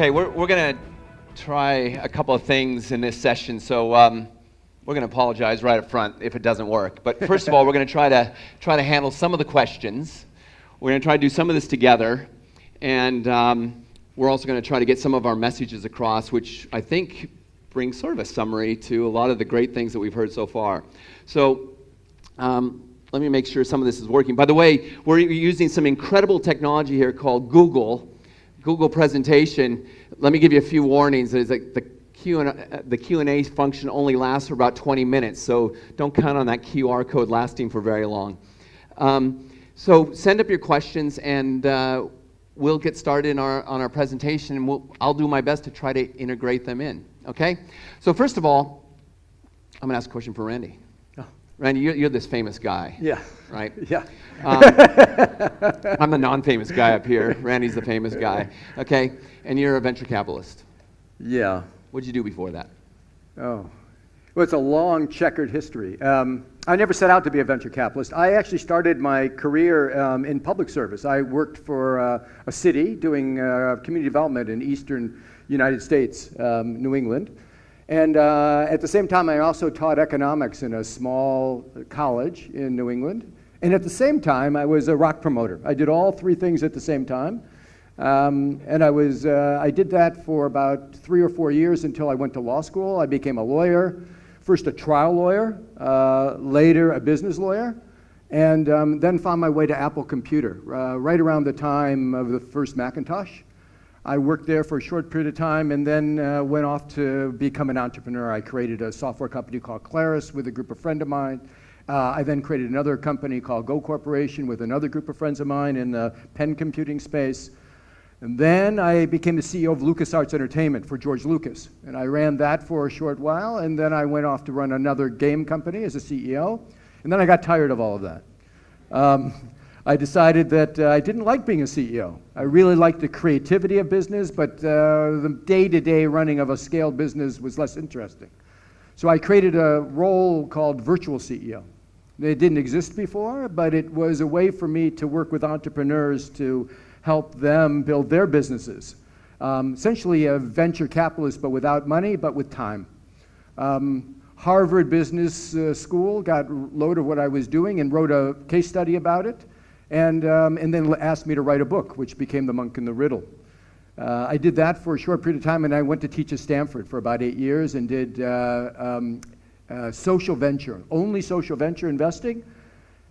Okay, we're going to try a couple of things in this session, so we're going to apologize right up front if it doesn't work. But first of all, we're going to try to handle some of the questions. We're going to try to do some of this together, and we're also going to try to get some of our messages across, which I think brings sort of a summary to a lot of the great things that we've heard so far. So let me make sure some of this is working. By the way, we're using some incredible technology here called Google Presentation. Let me give you a few warnings. There's like the Q&A function only lasts for about 20 minutes, so don't count on that QR code lasting for very long. So send up your questions, and we'll get started on our presentation, and I'll do my best to try to integrate them in. Okay? So first of all, I'm going to ask a question for Randy. Randy, you're this famous guy. Yeah. Right? Yeah. I'm the non-famous guy up here. Randy's the famous guy. Okay? And you're a venture capitalist. Yeah. What did you do before that? Oh. Well, it's a long, checkered history. I never set out to be a venture capitalist. I actually started my career in public service. I worked for a city doing community development in eastern United States, New England. And at the same time, I also taught economics in a small college in New England. And at the same time, I was a rock promoter. I did all three things at the same time. And I did that for about 3 or 4 years until I went to law school. I became a lawyer, first a trial lawyer, later a business lawyer, and then found my way to Apple Computer, right around the time of the first Macintosh. I worked there for a short period of time and then went off to become an entrepreneur. I created a software company called Claris with a group of friends of mine. I then created another company called Go Corporation with another group of friends of mine in the pen computing space. And then I became the CEO of LucasArts Entertainment for George Lucas. And I ran that for a short while, and then I went off to run another game company as a CEO. And then I got tired of all of that. I decided that I didn't like being a CEO. I really liked the creativity of business, but the day-to-day running of a scaled business was less interesting. So I created a role called virtual CEO. It didn't exist before, but it was a way for me to work with entrepreneurs to help them build their businesses. Essentially a venture capitalist, but without money, but with time. Harvard Business School got a load of what I was doing and wrote a case study about it. And then asked me to write a book, which became The Monk and the Riddle. I did that for a short period of time, and I went to teach at Stanford for about 8 years and did social venture, only social venture investing.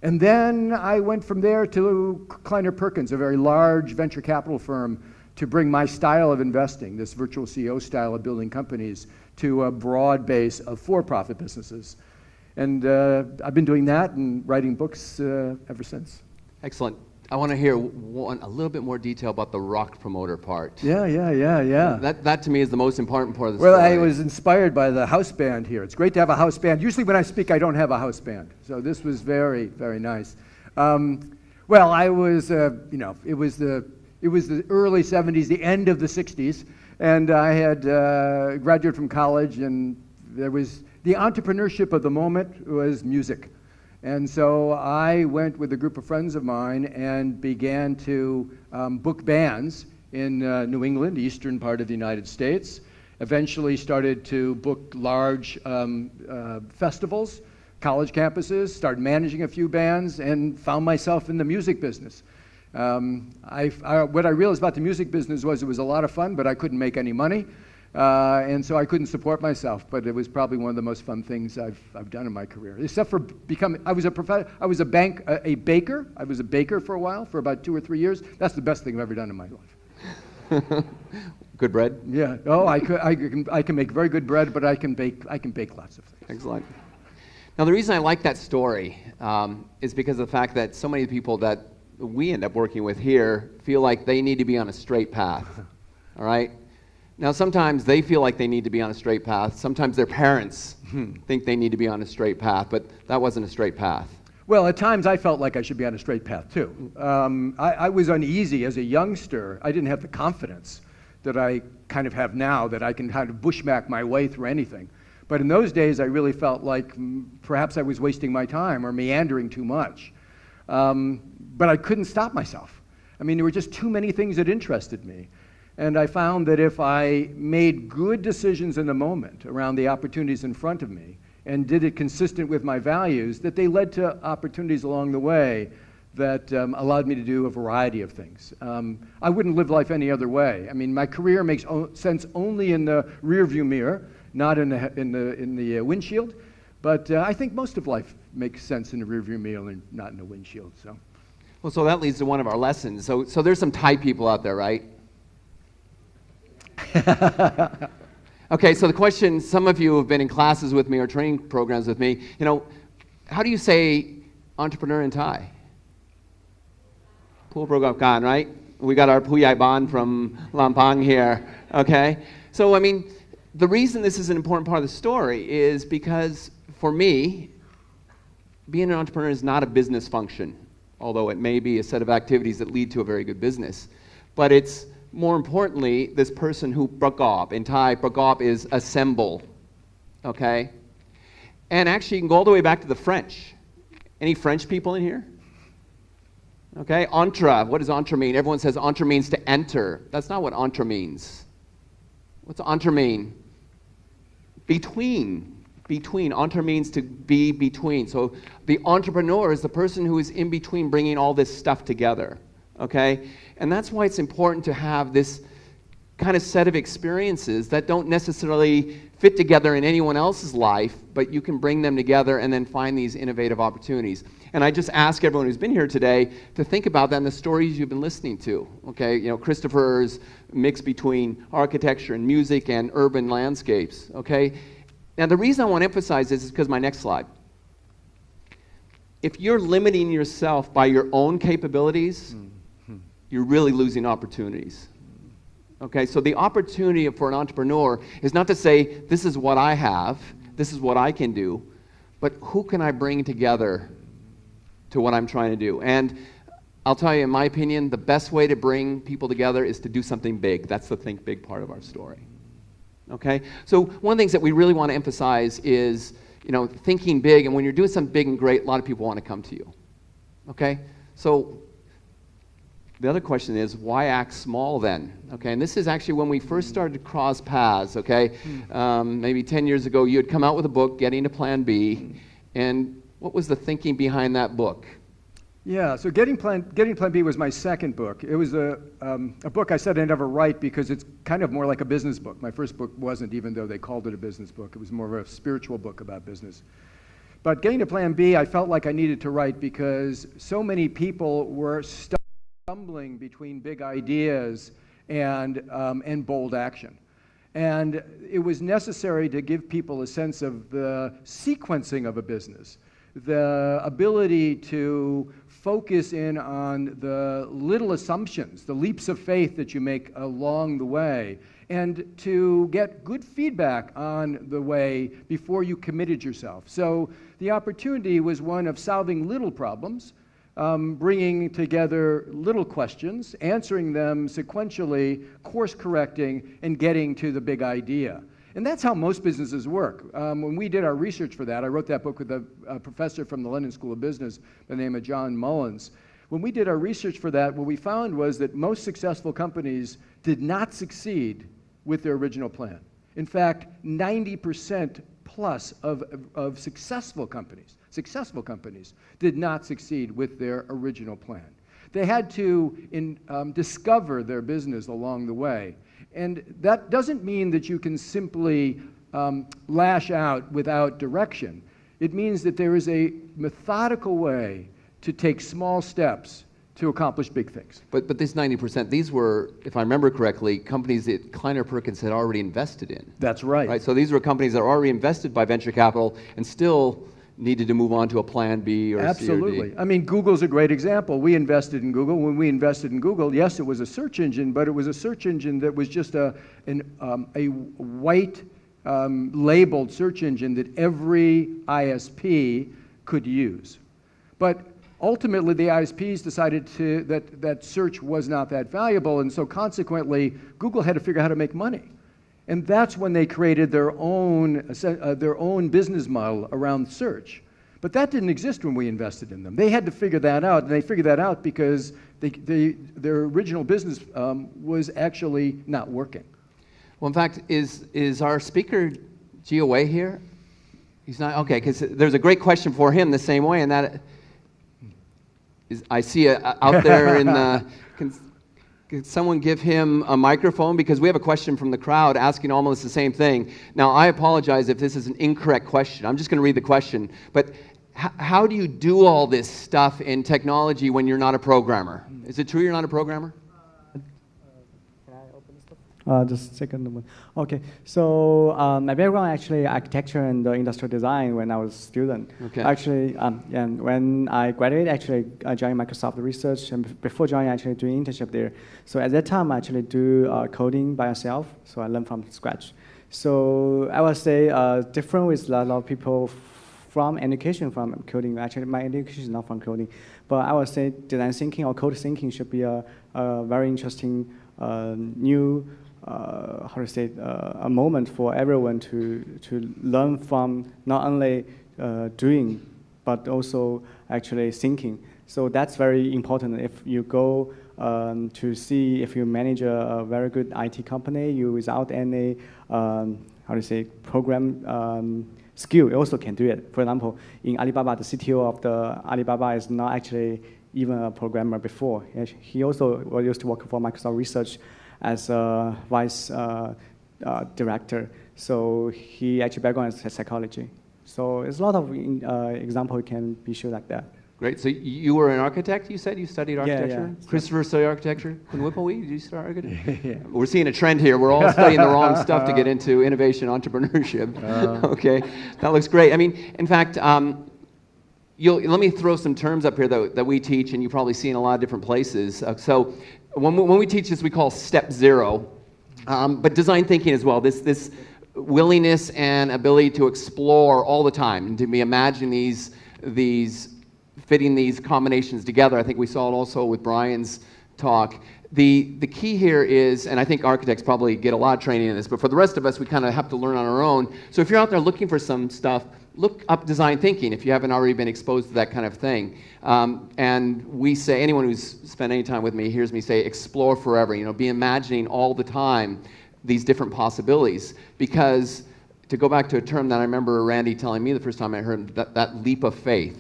And then I went from there to Kleiner Perkins, a very large venture capital firm, to bring my style of investing, this virtual CEO style of building companies, to a broad base of for-profit businesses. And I've been doing that and writing books ever since. Excellent. I want to hear a little bit more detail about the rock promoter part. Yeah. That to me is the most important part of the story. Well, I was inspired by the house band here. It's great to have a house band. Usually when I speak, I don't have a house band. So this was very, very nice. Well, I was, it was the early 70s, the end of the 60s, and I had graduated from college, and there was the entrepreneurship of the moment was music. And so I went with a group of friends of mine and began to book bands in New England, eastern part of the United States. Eventually started to book large festivals, college campuses, started managing a few bands, and found myself in the music business. What I realized about the music business was it was a lot of fun, but I couldn't make any money. And so I couldn't support myself, but it was probably one of the most fun things I've done in my career. Except for becoming, I was a baker. I was a baker for a while, for about 2 or 3 years. That's the best thing I've ever done in my life. Good bread? Yeah. Oh, I can make very good bread, but I can bake lots of things. Excellent. Now the reason I like that story is because of the fact that so many people that we end up working with here feel like they need to be on a straight path. All right? Now, sometimes they feel like they need to be on a straight path. Sometimes their parents think they need to be on a straight path, but that wasn't a straight path. Well, at times I felt like I should be on a straight path, too. I was uneasy as a youngster. I didn't have the confidence that I kind of have now, that I can kind of bushwhack my way through anything. But in those days, I really felt like perhaps I was wasting my time or meandering too much. But I couldn't stop myself. I mean, there were just too many things that interested me. And I found that if I made good decisions in the moment around the opportunities in front of me and did it consistent with my values, that they led to opportunities along the way that allowed me to do a variety of things. I wouldn't live life any other way. I mean, my career makes sense only in the rearview mirror, not in the windshield. But I think most of life makes sense in the rearview mirror and not in the windshield. So. Well, so that leads to one of our lessons. So there's some Thai people out there, right? Okay, so the question, some of you have been in classes with me or training programs with me, how do you say entrepreneur in Thai?ผู้ประกอบการ, right? We got our Puyai Ban from Lampang here, okay? So, I mean, the reason this is an important part of the story is because, for me, being an entrepreneur is not a business function, although it may be a set of activities that lead to a very good business. But it's, more importantly, this person who prakop. In Thai, prakop is assemble, okay? And actually, you can go all the way back to the French. Any French people in here? Okay, entre, what does entre mean? Everyone says entre means to enter. That's not what entre means. What's entre mean? Between. Entre means to be between. So the entrepreneur is the person who is in between bringing all this stuff together, okay? And that's why it's important to have this kind of set of experiences that don't necessarily fit together in anyone else's life, but you can bring them together and then find these innovative opportunities. And I just ask everyone who's been here today to think about that in the stories you've been listening to, okay? Christopher's mix between architecture and music and urban landscapes, okay? Now, the reason I want to emphasize this is because my next slide. If you're limiting yourself by your own capabilities, you're really losing opportunities. Okay, so the opportunity for an entrepreneur is not to say, this is what I have, this is what I can do, but who can I bring together to what I'm trying to do? And I'll tell you, in my opinion, the best way to bring people together is to do something big. That's the think big part of our story. Okay, so one of the things that we really want to emphasize is, thinking big, and when you're doing something big and great, a lot of people want to come to you. Okay, so the other question is, why act small then? Okay, and this is actually when we first started to cross paths, okay? Maybe 10 years ago, you had come out with a book, Getting to Plan B, and what was the thinking behind that book? Yeah, so Getting Plan B was my second book. It was a book I said I'd never write because it's kind of more like a business book. My first book wasn't, even though they called it a business book. It was more of a spiritual book about business. But Getting to Plan B, I felt like I needed to write because so many people were stumbling between big ideas and bold action. And it was necessary to give people a sense of the sequencing of a business, the ability to focus in on the little assumptions, the leaps of faith that you make along the way, and to get good feedback on the way before you committed yourself. So the opportunity was one of solving little problems, bringing together little questions, answering them sequentially, course correcting, and getting to the big idea. And that's how most businesses work. When we did our research for that, I wrote that book with a professor from the London School of Business by the name of John Mullins. When we did our research for that, what we found was that most successful companies did not succeed with their original plan. In fact, 90% plus of successful companies did not succeed with their original plan. They had to discover their business along the way. And that doesn't mean that you can simply lash out without direction. It means that there is a methodical way to take small steps to accomplish big things. But this 90%, these were, if I remember correctly, companies that Kleiner Perkins had already invested in. That's right. Right. So these were companies that were already invested by venture capital and still needed to move on to a plan B or Absolutely. C or D. I mean, Google's a great example. We invested in Google. When we invested in Google, yes, it was a search engine, but it was a search engine that was just a white labeled search engine that every ISP could use. But ultimately, the ISPs decided that search was not that valuable, and so consequently, Google had to figure out how to make money. And that's when they created their own business model around search. But that didn't exist when we invested in them. They had to figure that out, and they figured that out because their original business was actually not working. Well, in fact, is our speaker Gio Wei here? He's not, okay, because there's a great question for him the same way, and that is, I see out there in the, can someone give him a microphone? Because we have a question from the crowd asking almost the same thing. Now, I apologize if this is an incorrect question. I'm just going to read the question. But how do you do all this stuff in technology when you're not a programmer? Is it true you're not a programmer? Just second one. Okay, so my background actually architecture and industrial design when I was a student. Okay. Actually, and when I graduated, actually I joined Microsoft Research, and before joining, actually doing internship there. So at that time, I actually do coding by myself. So I learned from scratch. So I would say different with a lot of people from education from coding. Actually, my education is not from coding, but I would say design thinking or code thinking should be a very interesting new. How to say a moment for everyone to learn from not only doing but also actually thinking. So that's very important. If you go to see if you manage a very good IT company, you without any how to say program skill, you also can do it. For example, in Alibaba, the CTO of the Alibaba is not actually even a programmer before. He also used to work for Microsoft Research as a vice director. So he actually background is psychology. So there's a lot of example can be shown like that. Great. So you were an architect, you said? You studied architecture? Yeah. Christopher studied architecture? Kun Whipplewee, did you start architecture? Yeah. We're seeing a trend here. We're all studying the wrong stuff to get into innovation entrepreneurship. Okay, that looks great. I mean, in fact, let me throw some terms up here that we teach, and you probably see in a lot of different places. So when we teach this, we call step zero, but design thinking as well. This willingness and ability to explore all the time and to be imagining these fitting these combinations together. I think we saw it also with Brian's talk. The key here is, and I think architects probably get a lot of training in this, but for the rest of us, we kind of have to learn on our own. So if you're out there looking for some stuff, look up design thinking if you haven't already been exposed to that kind of thing. And we say, anyone who's spent any time with me hears me say, explore forever. You know, be imagining all the time these different possibilities. Because to go back to a term that I remember Randy telling me the first time I heard, that leap of faith.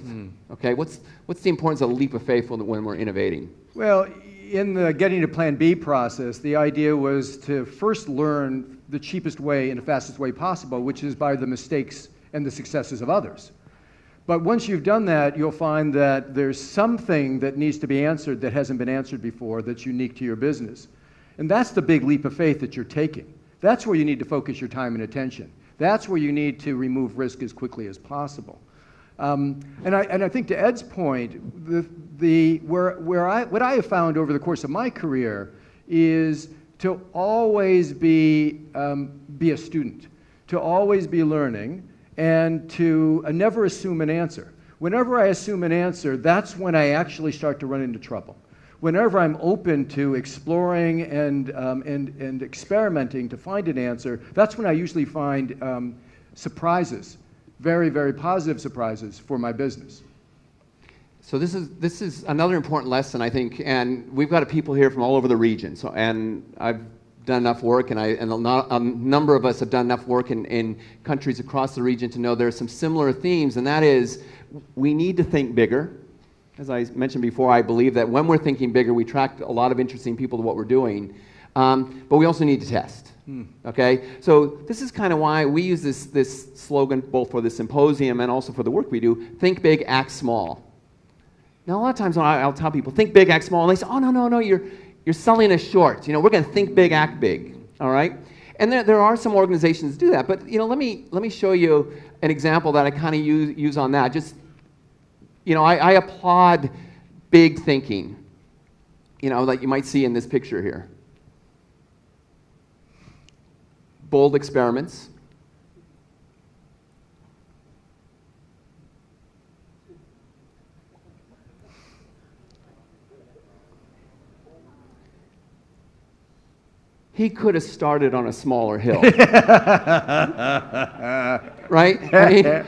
Okay, what's the importance of a leap of faith when we're innovating? Well, in the getting to Plan B process, the idea was to first learn the cheapest way and the fastest way possible, which is by the mistakes and the successes of others. But once you've done that, you'll find that there's something that needs to be answered that hasn't been answered before that's unique to your business. And that's the big leap of faith that you're taking. That's where you need to focus your time and attention. That's where you need to remove risk as quickly as possible. And I think to Ed's point, what I have found over the course of my career is to always be a student, to always be learning, and to never assume an answer. Whenever I assume an answer, that's when I actually start to run into trouble. Whenever I'm open to exploring and experimenting to find an answer, that's when I usually find surprises, very, very positive surprises for my business. So this is another important lesson, I think, and we've got people here from all over the region. So, and I've done enough work, and a number of us have done enough work in countries across the region to know there are some similar themes, and that is we need to think bigger. As I mentioned before, I believe that when we're thinking bigger, we attract a lot of interesting people to what we're doing, but we also need to test. Okay, so this is kind of why we use this slogan both for the symposium and also for the work we do: think big, act small. Now, a lot of times I'll tell people, think big, act small, and they say, oh, no, you're selling us short. You know, we're going to think big, act big, all right? And there are some organizations that do that, but, you know, let me show you an example that I kind of use on that. Just, you know, I applaud big thinking, you know, like you might see in this picture here. Bold experiments. He could have started on a smaller hill. Right? I mean,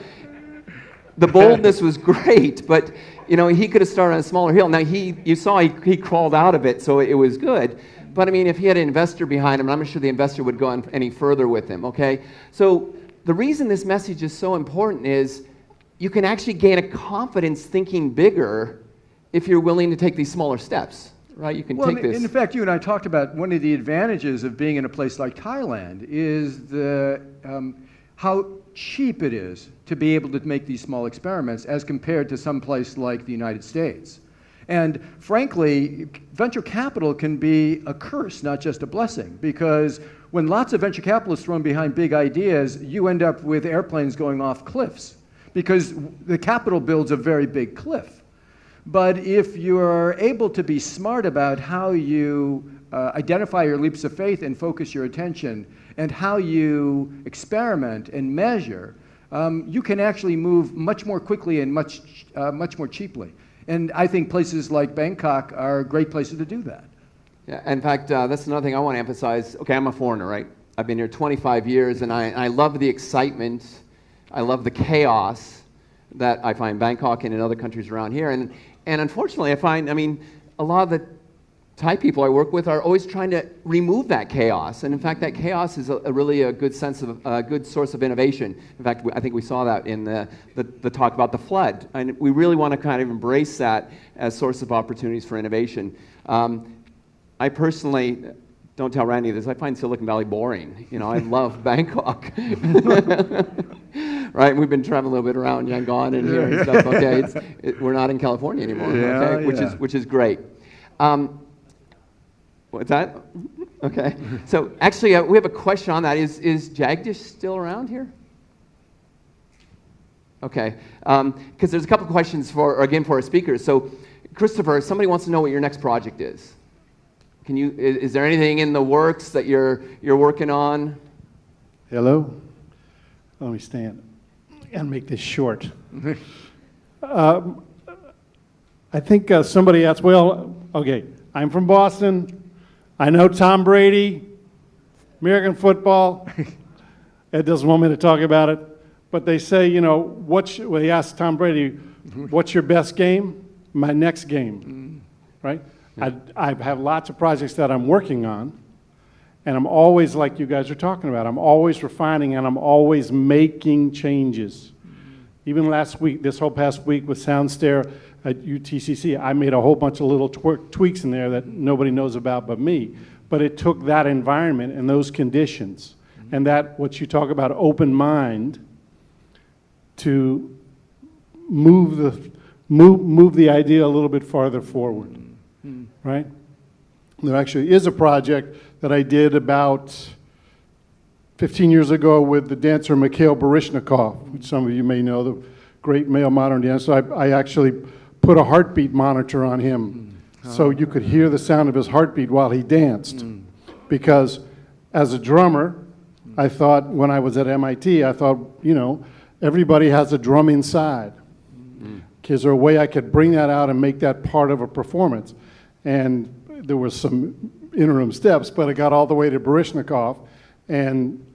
the boldness was great, but you know, he could have started on a smaller hill. Now you saw he crawled out of it, so it was good. But I mean, if he had an investor behind him, I'm not sure the investor would go on any further with him. Okay, so the reason this message is so important is you can actually gain a confidence thinking bigger if you're willing to take these smaller steps, right? You can take this. In fact, you and I talked about one of the advantages of being in a place like Thailand is how cheap it is to be able to make these small experiments as compared to some place like the United States. And frankly, venture capital can be a curse, not just a blessing, because when lots of venture capital is thrown behind big ideas, you end up with airplanes going off cliffs, because the capital builds a very big cliff. But if you're able to be smart about how you identify your leaps of faith and focus your attention, and how you experiment and measure, you can actually move much more quickly and much more cheaply. And I think places like Bangkok are great places to do that. Yeah, in fact, that's another thing I want to emphasize. Okay, I'm a foreigner, right? I've been here 25 years, and I love the excitement. I love the chaos that I find Bangkok and in other countries around here. And unfortunately, I mean, a lot of the Thai people I work with are always trying to remove that chaos. And in fact, that chaos is really a good good source of innovation. In fact, I think we saw that in the talk about the flood. And we really want to kind of embrace that as source of opportunities for innovation. I personally, don't tell Randy this, I find Silicon Valley boring. You know, I love Bangkok. Right, we've been traveling a little bit around Yangon and here and stuff. Okay, we're not in California anymore. Okay, which is great. What's that? Okay. So actually, we have a question on that. Is Jagdish still around here? Okay. Because there's a couple questions for our speakers. So, Christopher, somebody wants to know what your next project is. Is there anything in the works that you're working on? Hello. Let me stand and make this short. I think somebody asked, well, okay, I'm from Boston. I know Tom Brady, American football. Ed doesn't want me to talk about it. But they say, you know, they asked Tom Brady, what's your best game? My next game, right? I have lots of projects that I'm working on, and I'm always, like you guys are talking about, I'm always refining and I'm always making changes. Even last week, this whole past week with SoundStare at UTCC, I made a whole bunch of little tweaks in there that nobody knows about but me. But it took that environment and those conditions and that, what you talk about, open mind, to move the idea a little bit farther forward, right? There actually is a project that I did about 15 years ago with the dancer Mikhail Baryshnikov, which some of you may know, the great male modern dancer. I actually put a heartbeat monitor on him so you could hear the sound of his heartbeat while he danced. Because as a drummer, I thought, when I was at MIT, I thought, you know, everybody has a drum inside. Is there a way I could bring that out and make that part of a performance? And there were some interim steps, but I got all the way to Baryshnikov, and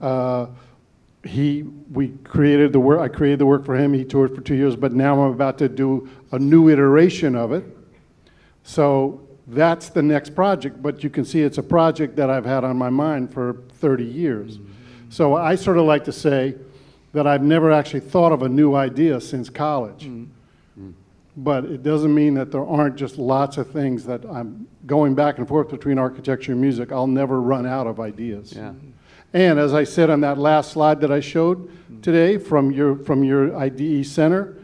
we created the work. I created the work for him. He toured for 2 years, but now I'm about to do a new iteration of it. So that's the next project. But you can see it's a project that I've had on my mind for 30 years. So I sort of like to say that I've never actually thought of a new idea since college. But it doesn't mean that there aren't just lots of things that I'm going back and forth between architecture and music. I'll never run out of ideas. Yeah. And as I said on that last slide that I showed today from your IDE Center,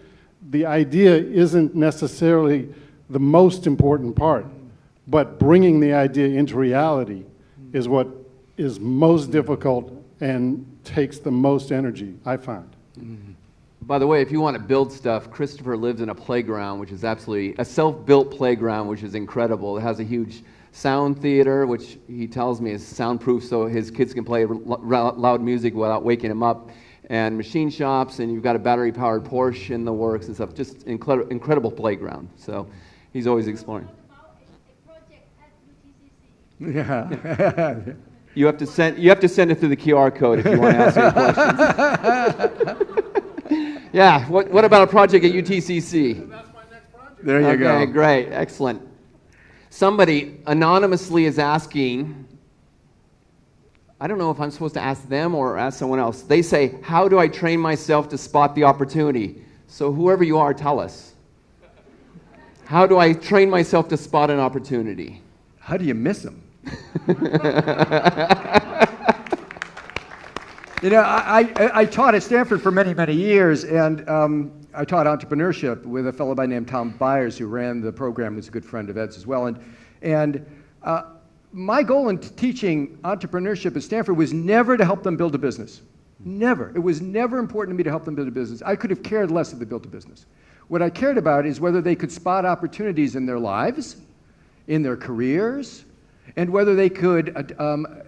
the idea isn't necessarily the most important part, but bringing the idea into reality is what is most difficult and takes the most energy, I find. By the way, if you want to build stuff, Christopher lives in a playground, which is absolutely a self-built playground, which is incredible. It has a huge sound theater, which he tells me is soundproof, so his kids can play loud music without waking him up, and machine shops, and you've got a battery-powered Porsche in the works and stuff. Just incredible playground. So he's always exploring. Yeah. You have to send it through the QR code if you want to ask any questions. Yeah, what about a project at UTCC? There you go. Okay, great, excellent. Somebody anonymously is asking, I don't know if I'm supposed to ask them or ask someone else. They say, how do I train myself to spot the opportunity? So whoever you are, tell us. How do I train myself to spot an opportunity? How do you miss them? You know, I taught at Stanford for many, many years, and I taught entrepreneurship with a fellow by the name Tom Byers, who ran the program, who's a good friend of Ed's as well. And my goal in teaching entrepreneurship at Stanford was never to help them build a business. Never. It was never important to me to help them build a business. I could have cared less if they built a business. What I cared about is whether they could spot opportunities in their lives, in their careers, and whether they could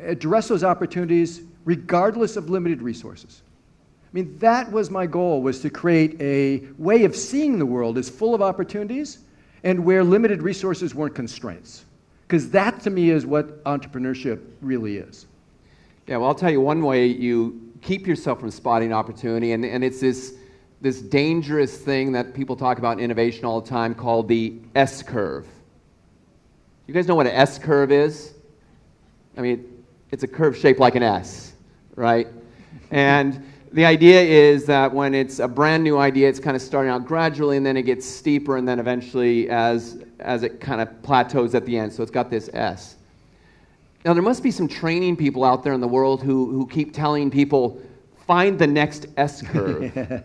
address those opportunities regardless of limited resources. I mean, that was my goal, was to create a way of seeing the world as full of opportunities and where limited resources weren't constraints. Because that, to me, is what entrepreneurship really is. Yeah, well, I'll tell you one way you keep yourself from spotting opportunity, and it's this dangerous thing that people talk about in innovation all the time called the S-curve. You guys know what an S-curve is? I mean, it's a curve shaped like an S, right? And the idea is that when it's a brand new idea, it's kind of starting out gradually, and then it gets steeper, and then eventually as it kind of plateaus at the end. So it's got this S. Now, there must be some training people out there in the world who keep telling people, find the next S-curve.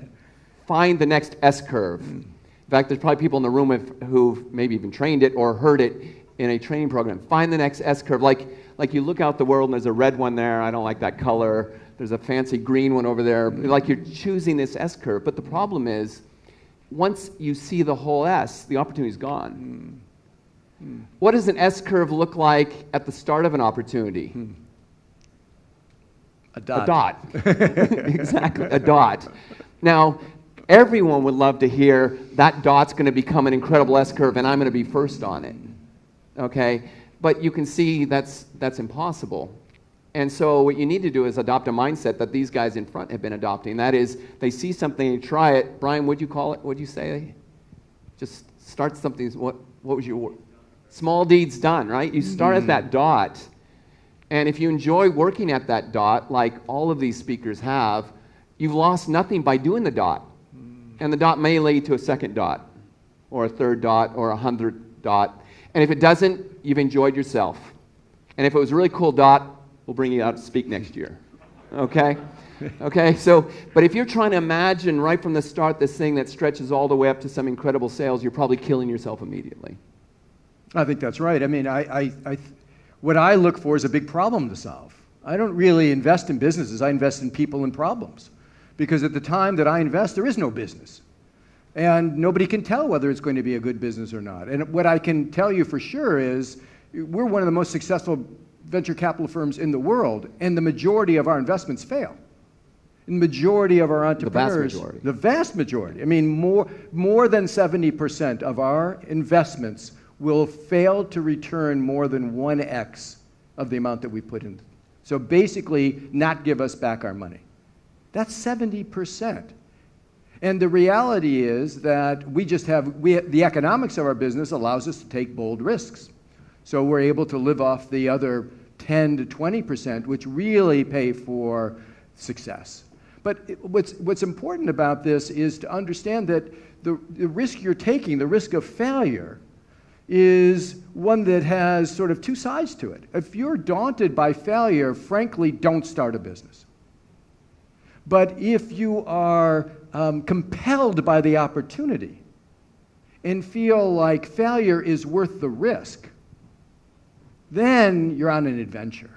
Find the next S-curve. In fact, there's probably people in the room who've maybe even trained it or heard it in a training program. Find the next S-curve. Like you look out the world and there's a red one there. I don't like that color. There's a fancy green one over there. Like you're choosing this S-curve. But the problem is, once you see the whole S, the opportunity's gone. What does an S-curve look like at the start of an opportunity? A dot. A dot. Exactly, a dot. Now, everyone would love to hear that dot's going to become an incredible S-curve and I'm going to be first on it. Okay? But you can see that's impossible. And so what you need to do is adopt a mindset that these guys in front have been adopting. That is, they see something and try it. Brian, what'd you call it? What'd you say? Just start something. What was your word? Small deeds done, right? You start at that dot. And if you enjoy working at that dot, like all of these speakers have, you've lost nothing by doing the dot. And the dot may lead to a second dot, or a third dot, or 100th dot. And if it doesn't, you've enjoyed yourself. And if it was a really cool dot, we'll bring you out to speak next year. Okay? Okay, so, but if you're trying to imagine right from the start this thing that stretches all the way up to some incredible sales, you're probably killing yourself immediately. I think that's right. I mean, what I look for is a big problem to solve. I don't really invest in businesses. I invest in people and problems. Because at the time that I invest, there is no business. And nobody can tell whether it's going to be a good business or not. And what I can tell you for sure is we're one of the most successful venture capital firms in the world, and the majority of our investments fail. And the majority of our entrepreneurs, the vast majority, I mean more than 70% of our investments will fail to return more than 1x of the amount that we put in. So basically, not give us back our money. That's 70%. And the reality is that the economics of our business allows us to take bold risks. So we're able to live off the other 10 to 20%, which really pay for success. But what's important about this is to understand that the risk you're taking, the risk of failure, is one that has sort of two sides to it. If you're daunted by failure, frankly, don't start a business. But if you are compelled by the opportunity and feel like failure is worth the risk, then you're on an adventure.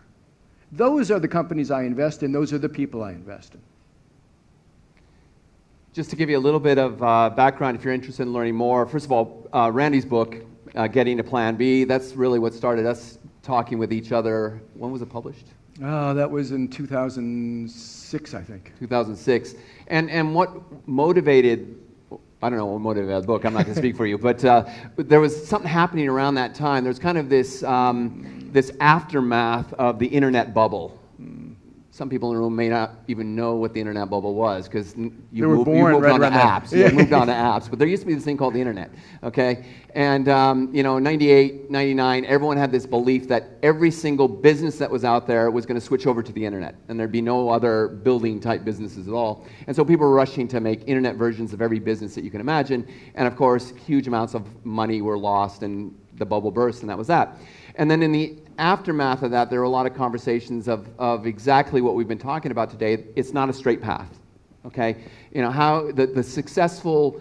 Those are the companies I invest in. Those are the people I invest in. Just to give you a little bit of background, if you're interested in learning more, first of all, Randy's book, Getting to Plan B, that's really what started us talking with each other. When was it published? That was in 2006, I think. 2006. And what motivated, I don't know what motivated the book, I'm not going to speak for you, but there was something happening around that time. There's kind of this aftermath of the internet bubble. Some some people in the room may not even know what the internet bubble was because you They were moved born right on to around that. apps. You moved on to apps, but there used to be this thing called the internet, okay? And, 98, 99, everyone had this belief that every single business that was out there was going to switch over to the internet, and there'd be no other building-type businesses at all. And so people were rushing to make internet versions of every business that you can imagine, and of course, huge amounts of money were lost, and the bubble burst, and that was that. And then in the aftermath of that, there were a lot of conversations of exactly what we've been talking about today. It's not a straight path, okay? How the successful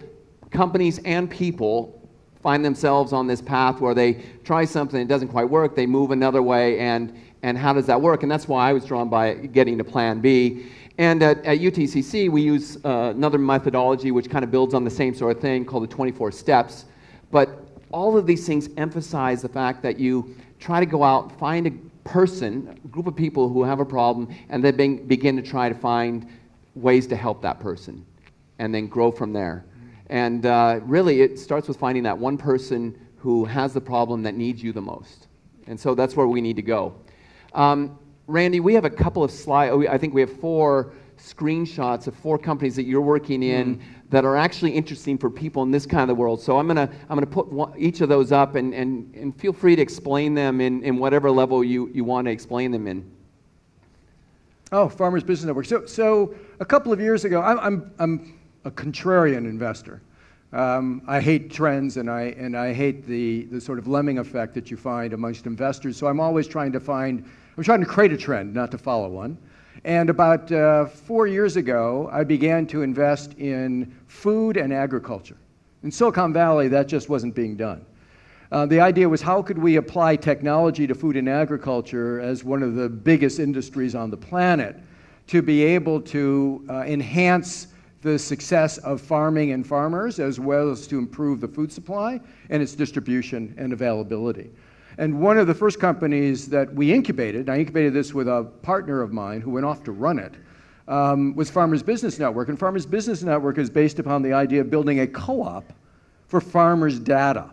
companies and people find themselves on this path where they try something, it doesn't quite work, they move another way, and how does that work? And that's why I was drawn by getting to Plan B. And at UTCC, we use another methodology which kind of builds on the same sort of thing called the 24 steps. But all of these things emphasize the fact that you try to go out, find a person, a group of people who have a problem, and then begin to try to find ways to help that person, and then grow from there. And really, it starts with finding that one person who has the problem that needs you the most. And so that's where we need to go. Randy, we have a couple of slides. I think we have 4 screenshots of 4 companies that you're working in that are actually interesting for people in this kind of the world. So I'm gonna put each of those up, and feel free to explain them in whatever level you want to explain them in. Oh, Farmers Business Network. So a couple of years ago, I'm a contrarian investor. I hate trends, and I hate the sort of lemming effect that you find amongst investors. So I'm always trying to create a trend, not to follow one. And about 4 years ago, I began to invest in food and agriculture. In Silicon Valley, that just wasn't being done. The idea was, how could we apply technology to food and agriculture as one of the biggest industries on the planet to be able to enhance the success of farming and farmers, as well as to improve the food supply and its distribution and availability. And one of the first companies that we incubated, I incubated this with a partner of mine who went off to run it, was Farmers Business Network. And Farmers Business Network is based upon the idea of building a co-op for farmers' data.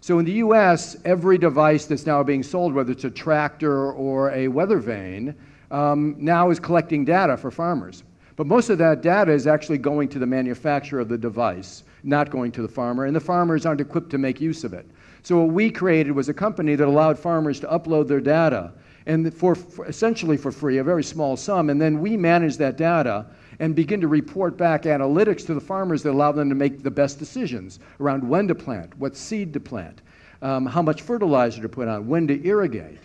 So in the US, every device that's now being sold, whether it's a tractor or a weather vane, now is collecting data for farmers. But most of that data is actually going to the manufacturer of the device, not going to the farmer, and the farmers aren't equipped to make use of it. So what we created was a company that allowed farmers to upload their data, and for essentially for free, a very small sum, and then we manage that data and begin to report back analytics to the farmers that allow them to make the best decisions around when to plant, what seed to plant, how much fertilizer to put on, when to irrigate,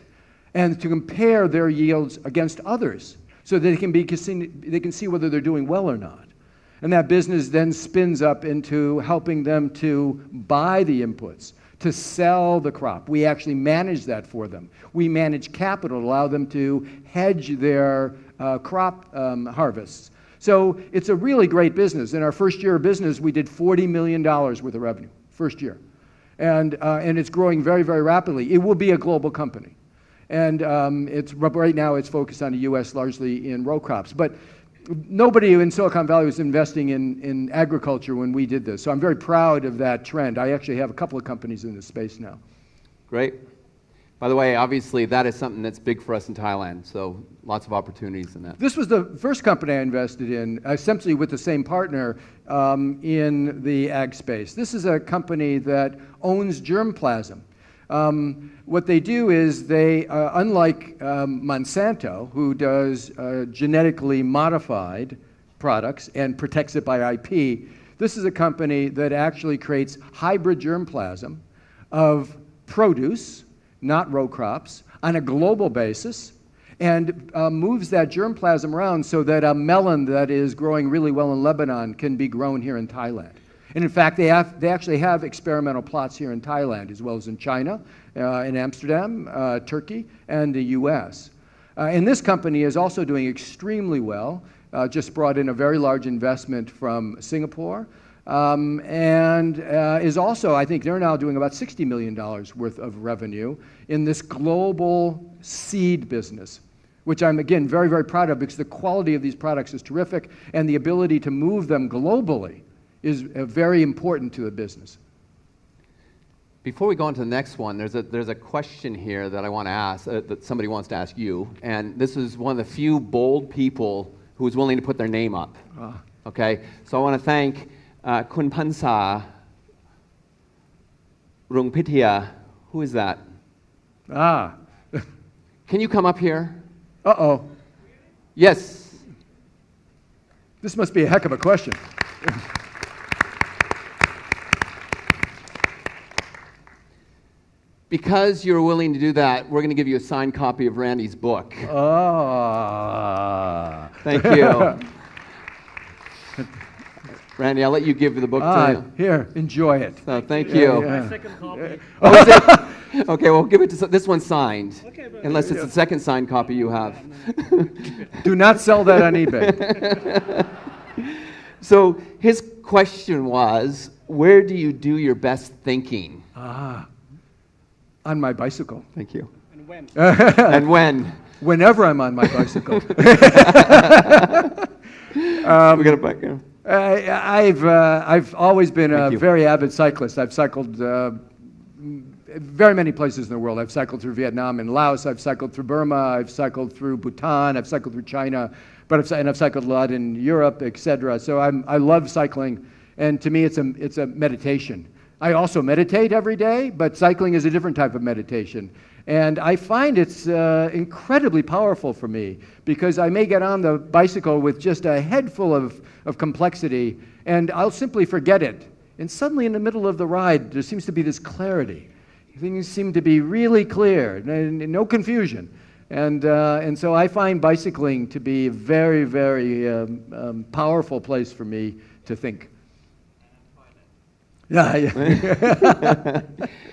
and to compare their yields against others so that they can see whether they're doing well or not. And that business then spins up into helping them to buy the inputs, to sell the crop. We actually manage that for them. We manage capital to allow them to hedge their crop harvests. So it's a really great business. In our first year of business, we did $40 million worth of revenue, first year. And it's growing very, very rapidly. It will be a global company. And right now it's focused on the US largely in row crops. But nobody in Silicon Valley was investing in agriculture when we did this. So I'm very proud of that trend. I actually have a couple of companies in this space now. Great. By the way, obviously that is something that's big for us in Thailand, so lots of opportunities in that. This was the first company I invested in, essentially with the same partner in the ag space. This is a company that owns germplasm. What they do is they, unlike Monsanto, who does genetically modified products and protects it by IP, this is a company that actually creates hybrid germplasm of produce, not row crops, on a global basis, and moves that germplasm around so that a melon that is growing really well in Lebanon can be grown here in Thailand. And in fact, they actually have experimental plots here in Thailand, as well as in China, in Amsterdam, Turkey, and the US. And this company is also doing extremely well, just brought in a very large investment from Singapore, and is also, I think they're now doing about $60 million worth of revenue in this global seed business, which I'm, again, very, very proud of because the quality of these products is terrific, and the ability to move them globally is very important to the business. Before we go on to the next one, there's a question here that I want to ask, that somebody wants to ask you. And this is one of the few bold people who was willing to put their name up. Okay? So I want to thank Kun Pansa Rungpitia. Who is that? Ah. Can you come up here? Uh-oh. Yes. This must be a heck of a question. Because you're willing to do that, we're going to give you a signed copy of Randy's book. Ah. Thank you. Randy, I'll let you give the book to him. Here, enjoy it. So thank you. Yeah. Second copy. Oh, is it? Okay, well, give it to this one's signed, unless it's the second signed copy you have. Do not sell that on eBay. So his question was, where do you do your best thinking? On my bicycle. Thank you. And when? And when? Whenever I'm on my bicycle. We're gonna back in. I've always been Thank a you. very avid cyclist. I've cycled very many places in the world. I've cycled through Vietnam and Laos. I've cycled through Burma. I've cycled through Bhutan. I've cycled through China. I've cycled a lot in Europe, etc. So I love cycling, and to me, it's a meditation. I also meditate every day, but cycling is a different type of meditation. And I find it's incredibly powerful for me because I may get on the bicycle with just a head full of complexity, and I'll simply forget it. And suddenly in the middle of the ride, there seems to be this clarity. Things seem to be really clear, no confusion. And so I find bicycling to be a very, very powerful place for me to think. Yeah.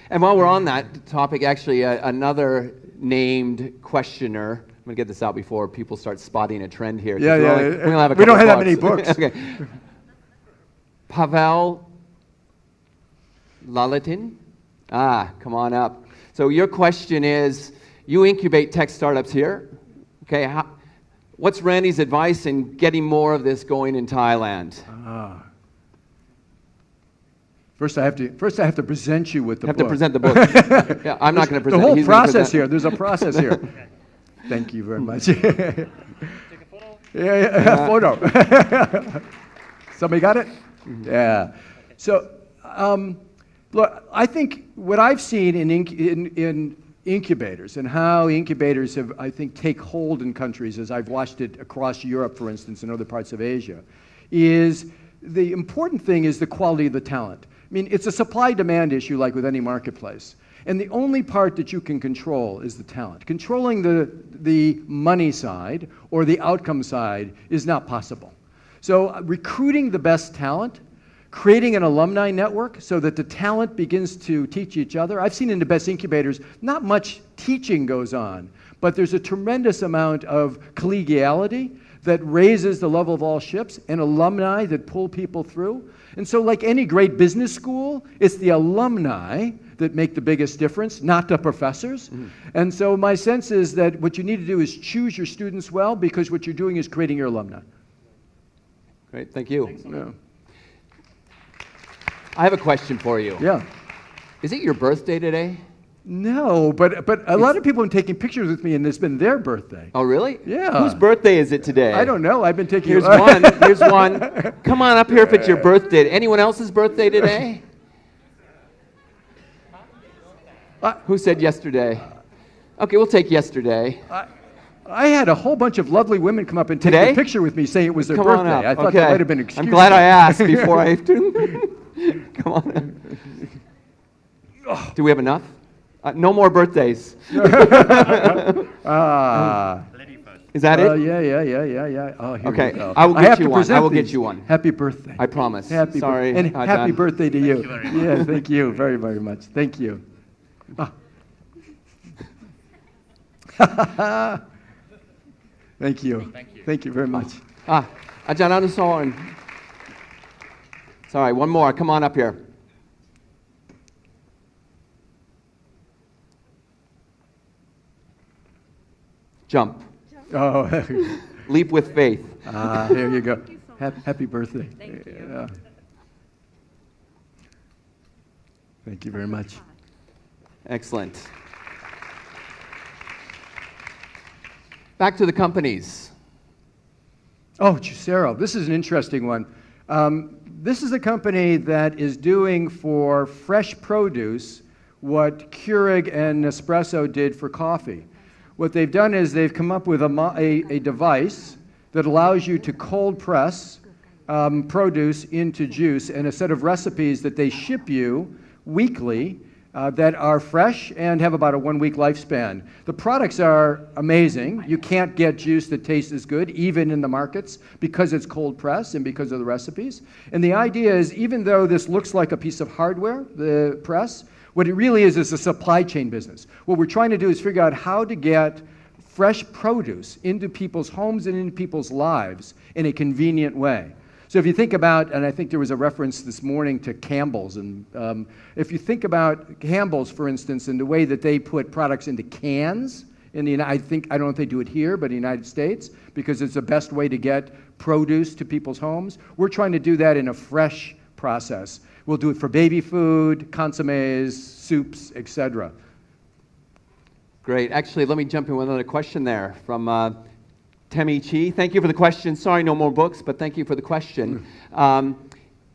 And while we're on that topic, actually, another named questioner. I'm gonna get this out before people start spotting a trend here. 'Cause Yeah, we yeah. only have a We don't couple have that many books. Okay. Pavel Lalatin? Come on up. So your question is, you incubate tech startups here. Okay, what's Randy's advice in getting more of this going in Thailand? First, I have to present you with the Have book. to present the book. Yeah, I'm not going to present. The whole he's gonna process present. here. There's a process here. Thank you very much. Take a photo. Yeah. Photo. Somebody got it? Yeah. So, look, I think what I've seen in incubators and how incubators have, I think, take hold in countries, as I've watched it across Europe, for instance, and other parts of Asia, is the important thing is the quality of the talent. I mean, it's a supply-demand issue like with any marketplace. And the only part that you can control is the talent. Controlling the money side or the outcome side is not possible. So recruiting the best talent, creating an alumni network so that the talent begins to teach each other. I've seen in the best incubators, not much teaching goes on, but there's a tremendous amount of collegiality that raises the level of all ships and alumni that pull people through. And so like any great business school, it's the alumni that make the biggest difference, not the professors. And so my sense is that what you need to do is choose your students well, because what you're doing is creating your alumni. Great, thank you. Yeah. I have a question for you. Yeah. Is it your birthday today? No, but a lot of people have been taking pictures with me, and it's been their birthday. Oh, really? Yeah. Whose birthday is it today? I don't know. I've been taking. Here's one. Here's one. Come on up here if it's your birthday. Anyone else's birthday today? Who said yesterday? Okay, we'll take yesterday. I had a whole bunch of lovely women come up and take Today? a picture with me, saying it was their Come birthday. on up. I thought okay. that might have been excused. I'm glad I asked before I. Come on up. Do we have enough? No more birthdays. Is that it? Yeah. Oh, here Okay, we go. I will get have you to one. present I will get these. you one. Happy birthday. I promise. Happy Sorry. And happy John. birthday to you. you very Yeah, thank you very, very much. Thank you. Thank you. Thank you very much. Ajahn Anusorn. Sorry, one more. Come on up here. Jump. Oh, Leap with faith. here you go. Happy birthday. Thank you. Yeah. Thank you very much. Excellent. Back to the companies. Oh, Juicero, this is an interesting one. This is a company that is doing for fresh produce what Keurig and Nespresso did for coffee. What they've done is they've come up with a device that allows you to cold press produce into juice, and a set of recipes that they ship you weekly that are fresh and have about a 1-week lifespan. The products are amazing. You can't get juice that tastes as good, even in the markets, because it's cold pressed and because of the recipes. And the idea is, even though this looks like a piece of hardware, the press, what it really is a supply chain business. What we're trying to do is figure out how to get fresh produce into people's homes and into people's lives in a convenient way. So if you think about, and I think there was a reference this morning to Campbell's, and if you think about Campbell's, for instance, and the way that they put products into cans, I don't know if they do it here, but in the United States, because it's the best way to get produce to people's homes, we're trying to do that in a fresh process. We'll do it for baby food, consommes, soups, etc. Great. Actually, let me jump in with another question there from Temi Chi. Thank you for the question. Sorry, no more books, but thank you for the question.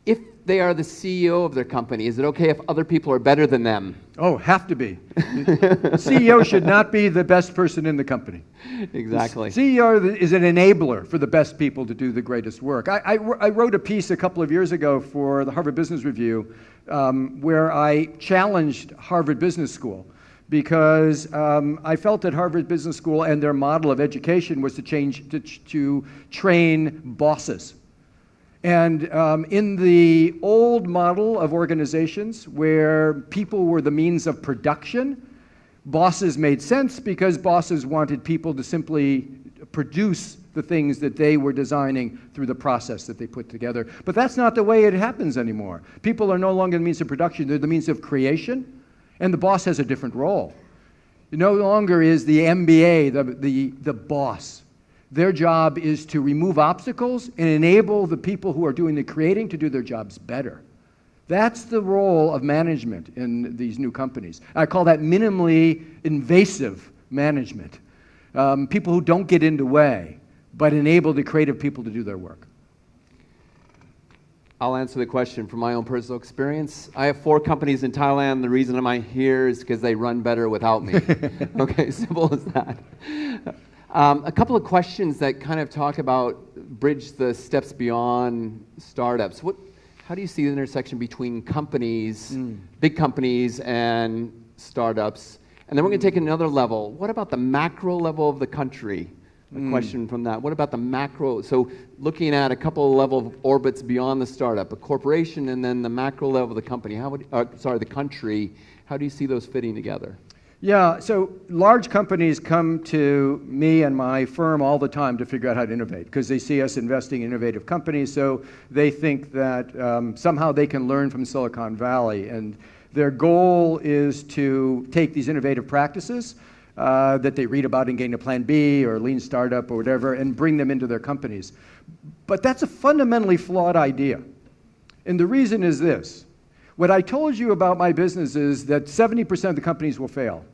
If they are the CEO of their company, is it okay if other people are better than them? Oh, have to be. The CEO should not be the best person in the company. Exactly. The CEO is an enabler for the best people to do the greatest work. I wrote a piece a couple of years ago for the Harvard Business Review where I challenged Harvard Business School, because I felt that Harvard Business School and their model of education was to train bosses. And in the old model of organizations where people were the means of production, bosses made sense because bosses wanted people to simply produce the things that they were designing through the process that they put together. But that's not the way it happens anymore. People are no longer the means of production, they're the means of creation. And the boss has a different role. It no longer is the MBA the boss. Their job is to remove obstacles and enable the people who are doing the creating to do their jobs better. That's the role of management in these new companies. I call that minimally invasive management. People who don't get in the way, but enable the creative people to do their work. I'll answer the question from my own personal experience. I have 4 companies in Thailand. The reason I'm here is because they run better without me. Okay, simple as that. A couple of questions that kind of talk about, bridge the steps beyond startups. How do you see the intersection between companies, big companies, and startups? And then we're going to take another level. What about the macro level of the country? A question from that. What about the macro? So looking at a couple of level of orbits beyond the startup, a corporation, and then the macro level of the company. The country. How do you see those fitting together? Yeah, so large companies come to me and my firm all the time to figure out how to innovate, because they see us investing in innovative companies, so they think that somehow they can learn from Silicon Valley. And their goal is to take these innovative practices that they read about in Getting to Plan B or Lean Startup or whatever, and bring them into their companies. But that's a fundamentally flawed idea. And the reason is this. What I told you about my business is that 70% of the companies will fail.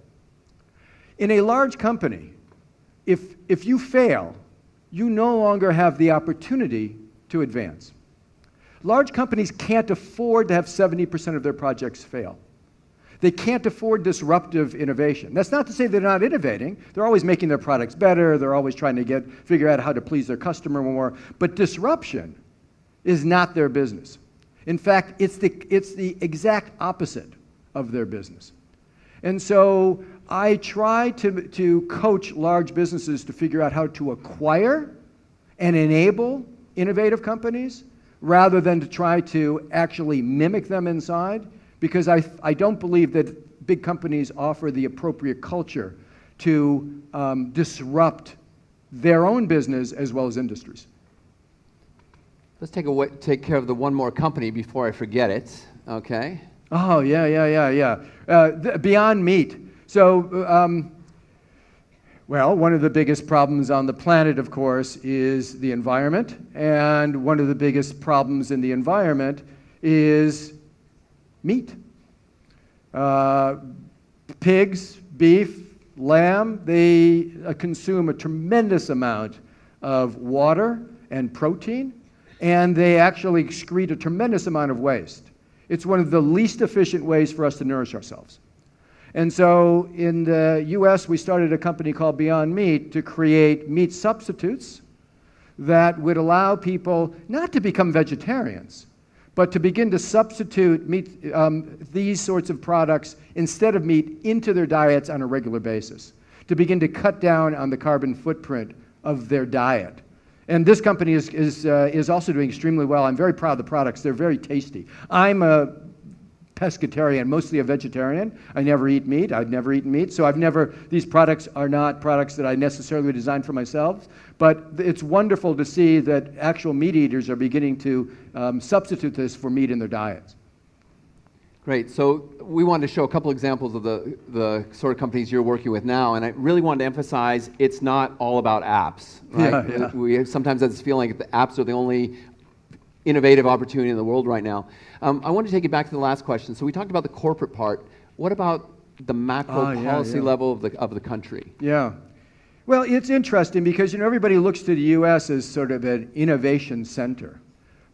In a large company, if you fail, you no longer have the opportunity to advance. Large companies can't afford to have 70% of their projects fail. They can't afford disruptive innovation. That's not to say they're not innovating. They're always making their products better. They're always trying to figure out how to please their customer more. But disruption is not their business. In fact, it's the exact opposite of their business. And so I try to coach large businesses to figure out how to acquire and enable innovative companies rather than to try to actually mimic them inside, because I don't believe that big companies offer the appropriate culture to disrupt their own business as well as industries. Let's take care of the one more company before I forget it, okay? Oh, yeah. Beyond Meat. So, well, one of the biggest problems on the planet, of course, is the environment. And one of the biggest problems in the environment is meat. pigs, beef, lamb, they consume a tremendous amount of water and protein, and they actually excrete a tremendous amount of waste. It's one of the least efficient ways for us to nourish ourselves. And so in the US, we started a company called Beyond Meat to create meat substitutes that would allow people not to become vegetarians, but to begin to substitute meat, these sorts of products instead of meat into their diets on a regular basis, to begin to cut down on the carbon footprint of their diet. And this company is also doing extremely well. I'm very proud of the products. They're very tasty. I'm a pescatarian, mostly a vegetarian. I never eat meat. I've never eaten meat. So these products are not products that I necessarily designed for myself. But it's wonderful to see that actual meat eaters are beginning to substitute this for meat in their diets. Great. So we wanted to show a couple examples of the sort of companies you're working with now, and I really wanted to emphasize it's not all about apps. Right? Yeah. We sometimes have this feeling that the apps are the only innovative opportunity in the world right now. I want to take it back to the last question. So we talked about the corporate part. What about the macro policy level of the country? Yeah. Well, it's interesting because everybody looks to the U.S. as sort of an innovation center.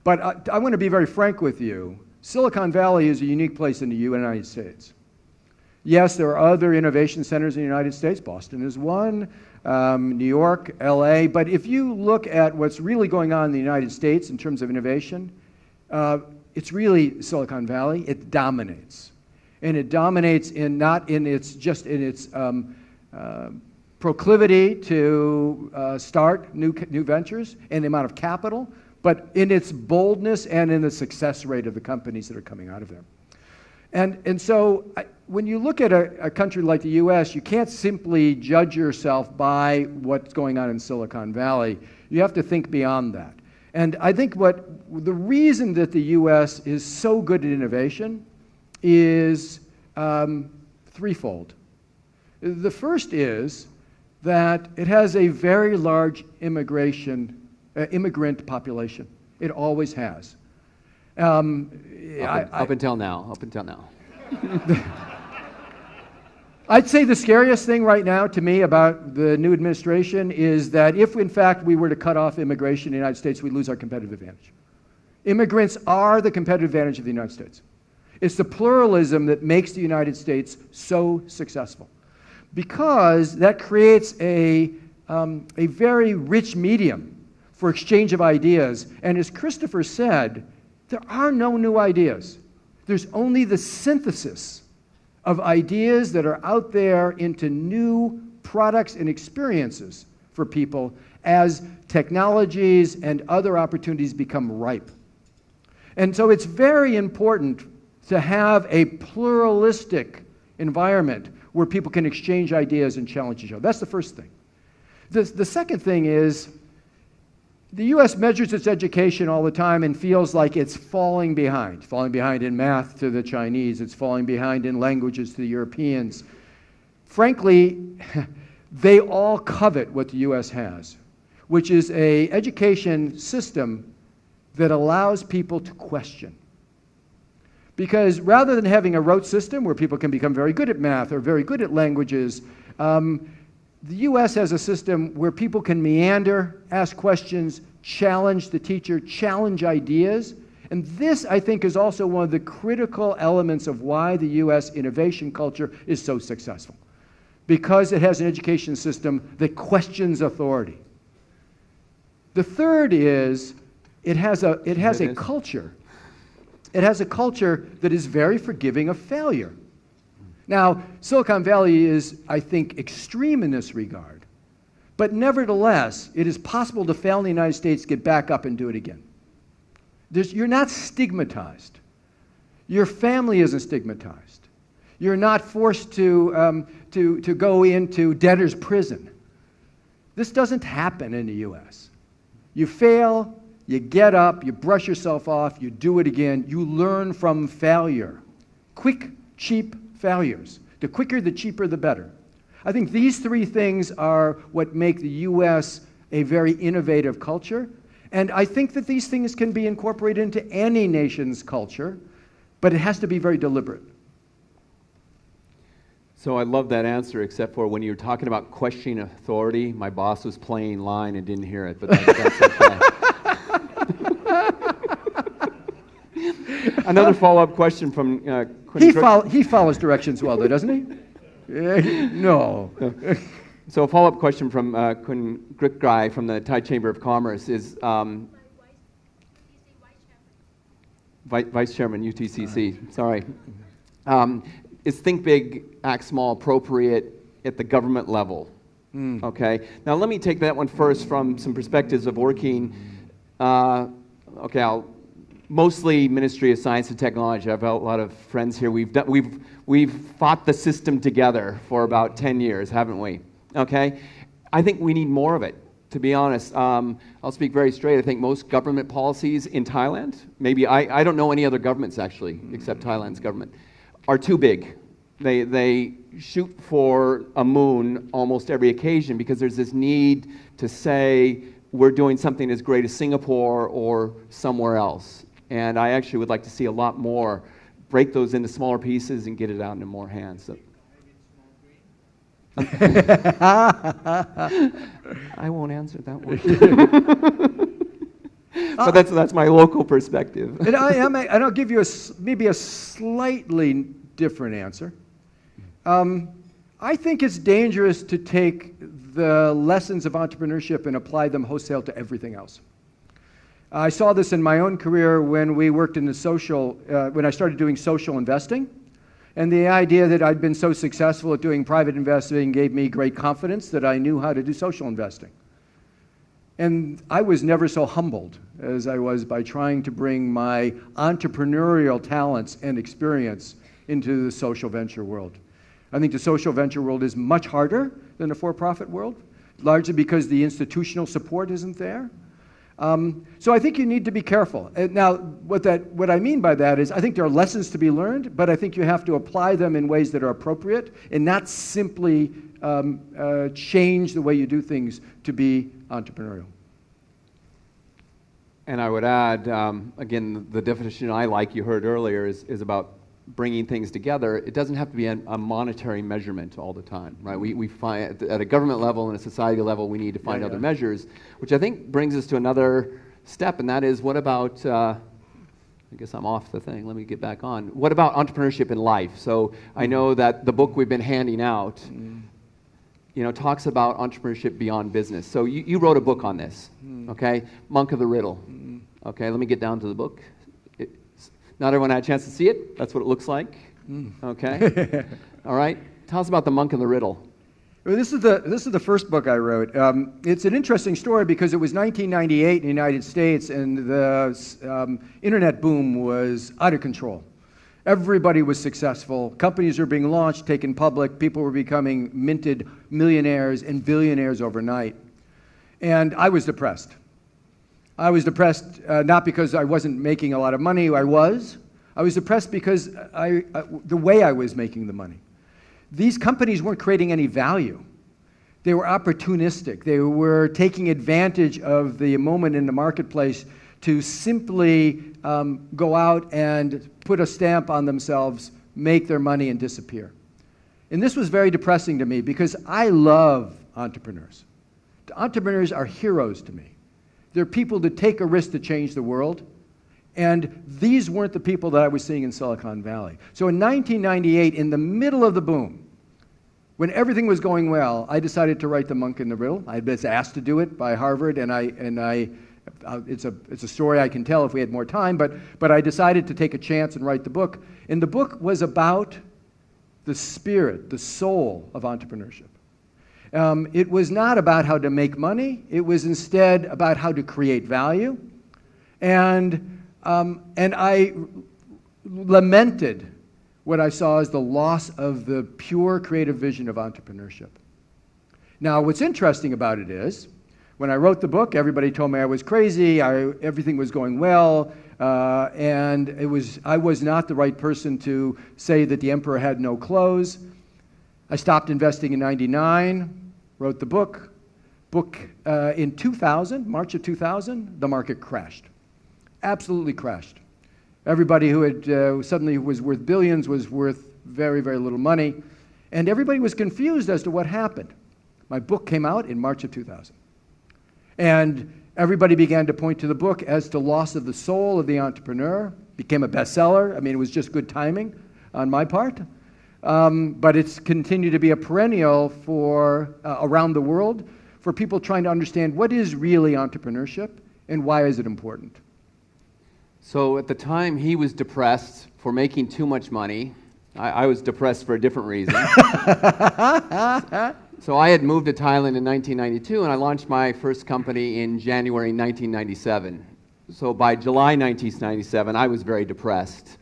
But I want to be very frank with you. Silicon Valley is a unique place in the United States. Yes, there are other innovation centers in the United States. Boston is one, New York, LA. But if you look at what's really going on in the United States in terms of innovation, it's really Silicon Valley. It dominates. And it dominates not in its proclivity to start new ventures and the amount of capital, but in its boldness and in the success rate of the companies that are coming out of there. And so when you look at a country like the US, you can't simply judge yourself by what's going on in Silicon Valley. You have to think beyond that. And I think the reason that the US is so good at innovation is threefold. The first is that it has a very large immigrant population. It always has. Up until now. I'd say the scariest thing right now to me about the new administration is that if, in fact, we were to cut off immigration in the United States, we'd lose our competitive advantage. Immigrants are the competitive advantage of the United States. It's the pluralism that makes the United States so successful, because that creates a very rich medium for exchange of ideas. And as Christopher said, there are no new ideas. There's only the synthesis of ideas that are out there into new products and experiences for people as technologies and other opportunities become ripe. And so it's very important to have a pluralistic environment where people can exchange ideas and challenge each other. That's the first thing. The second thing is the U.S. measures its education all the time and feels like it's falling behind in math to the Chinese, it's falling behind in languages to the Europeans. Frankly, they all covet what the U.S. has, which is an education system that allows people to question. Because rather than having a rote system where people can become very good at math or very good at languages, the U.S. has a system where people can meander, ask questions, challenge the teacher, challenge ideas. And this, I think, is also one of the critical elements of why the U.S. innovation culture is so successful. Because it has an education system that questions authority. The third is it has a culture. It has a culture that is very forgiving of failure. Now, Silicon Valley is, I think, extreme in this regard. But nevertheless, it is possible to fail in the United States, get back up and do it again. You're not stigmatized. Your family isn't stigmatized. You're not forced to go into debtor's prison. This doesn't happen in the U.S. You fail, you get up, you brush yourself off, you do it again, you learn from failure. Quick, cheap failures. The quicker, the cheaper, the better. I think these three things are what make the U.S. a very innovative culture. And I think that these things can be incorporated into any nation's culture, but it has to be very deliberate. So I love that answer, except for when you were talking about questioning authority, my boss was playing line and didn't hear it, but that's okay. Another follow-up question from Quinn Crick. He follows directions well, though, doesn't he? No. So a follow-up question from Quinn Grickguy from the Thai Chamber of Commerce is Vice Chairman UTCC. Sorry. Is think big, act small appropriate at the government level? Okay. Now let me take that one first from some perspectives of working. Mostly Ministry of Science and Technology. I have a lot of friends here. We've fought the system together for about 10 years, haven't we? Okay. I think we need more of it. To be honest, I'll speak very straight. I think most government policies in Thailand, maybe I don't know any other governments actually, except Thailand's government, are too big. They shoot for a moon almost every occasion because there's this need to say we're doing something as great as Singapore or somewhere else. And I actually would like to see a lot more, break those into smaller pieces and get it out into more hands. So. I won't answer that one. But that's my local perspective. And I'll give you maybe a slightly different answer. I think it's dangerous to take the lessons of entrepreneurship and apply them wholesale to everything else. I saw this in my own career when we worked in when I started doing social investing. And the idea that I'd been so successful at doing private investing gave me great confidence that I knew how to do social investing. And I was never so humbled as I was by trying to bring my entrepreneurial talents and experience into the social venture world. I think the social venture world is much harder than the for-profit world, largely because the institutional support isn't there. So I think you need to be careful. Now, what I mean by that is I think there are lessons to be learned, but I think you have to apply them in ways that are appropriate and not simply change the way you do things to be entrepreneurial. And I would add, again, the definition I like, you heard earlier, is about bringing things together. It doesn't have to be a monetary measurement all the time, right? We find at a government level and a society level, we need to find other measures, which I think brings us to another step, and that is what about, I guess I'm off the thing, let me get back on. What about entrepreneurship in life? So I know that the book we've been handing out, talks about entrepreneurship beyond business. So you wrote a book on this, okay? Monk of the Riddle. Okay, let me get down to the book. Not everyone had a chance to see it. That's what it looks like. Okay. All right. Tell us about the Monk of the Riddle. Well, this is the first book I wrote. It's an interesting story because it was 1998 in the United States, and the internet boom was out of control. Everybody was successful. Companies were being launched, taken public. People were becoming minted millionaires and billionaires overnight. And I was depressed. I was depressed not because I wasn't making a lot of money. I was depressed because the way I was making the money. These companies weren't creating any value. They were opportunistic. They were taking advantage of the moment in the marketplace to simply go out and put a stamp on themselves, make their money, and disappear. And this was very depressing to me because I love entrepreneurs. Entrepreneurs are heroes to me. They're people that take a risk to change the world. And these weren't the people that I was seeing in Silicon Valley. So in 1998, in the middle of the boom, when everything was going well, I decided to write The Monk in the Riddle. I was asked to do it by Harvard, and it's a story I can tell if we had more time, but I decided to take a chance and write the book. And the book was about the spirit, the soul of entrepreneurship. It was not about how to make money. It was instead about how to create value. And I lamented what I saw as the loss of the pure creative vision of entrepreneurship. Now, what's interesting about it is, when I wrote the book, everybody told me I was crazy, everything was going well, and I was not the right person to say that the emperor had no clothes. I stopped investing in '99. Wrote the book. In 2000, March of 2000, the market crashed. Absolutely crashed. Everybody who had suddenly was worth billions was worth very, very little money. And everybody was confused as to what happened. My book came out in March of 2000. And everybody began to point to the book as the loss of the soul of the entrepreneur. Became a bestseller. I mean, it was just good timing on my part. But it's continued to be a perennial for around the world for people trying to understand what is really entrepreneurship and why is it important. So at the time, he was depressed for making too much money. I was depressed for a different reason. So I had moved to Thailand in 1992, and I launched my first company in January 1997. So by July 1997, I was very depressed.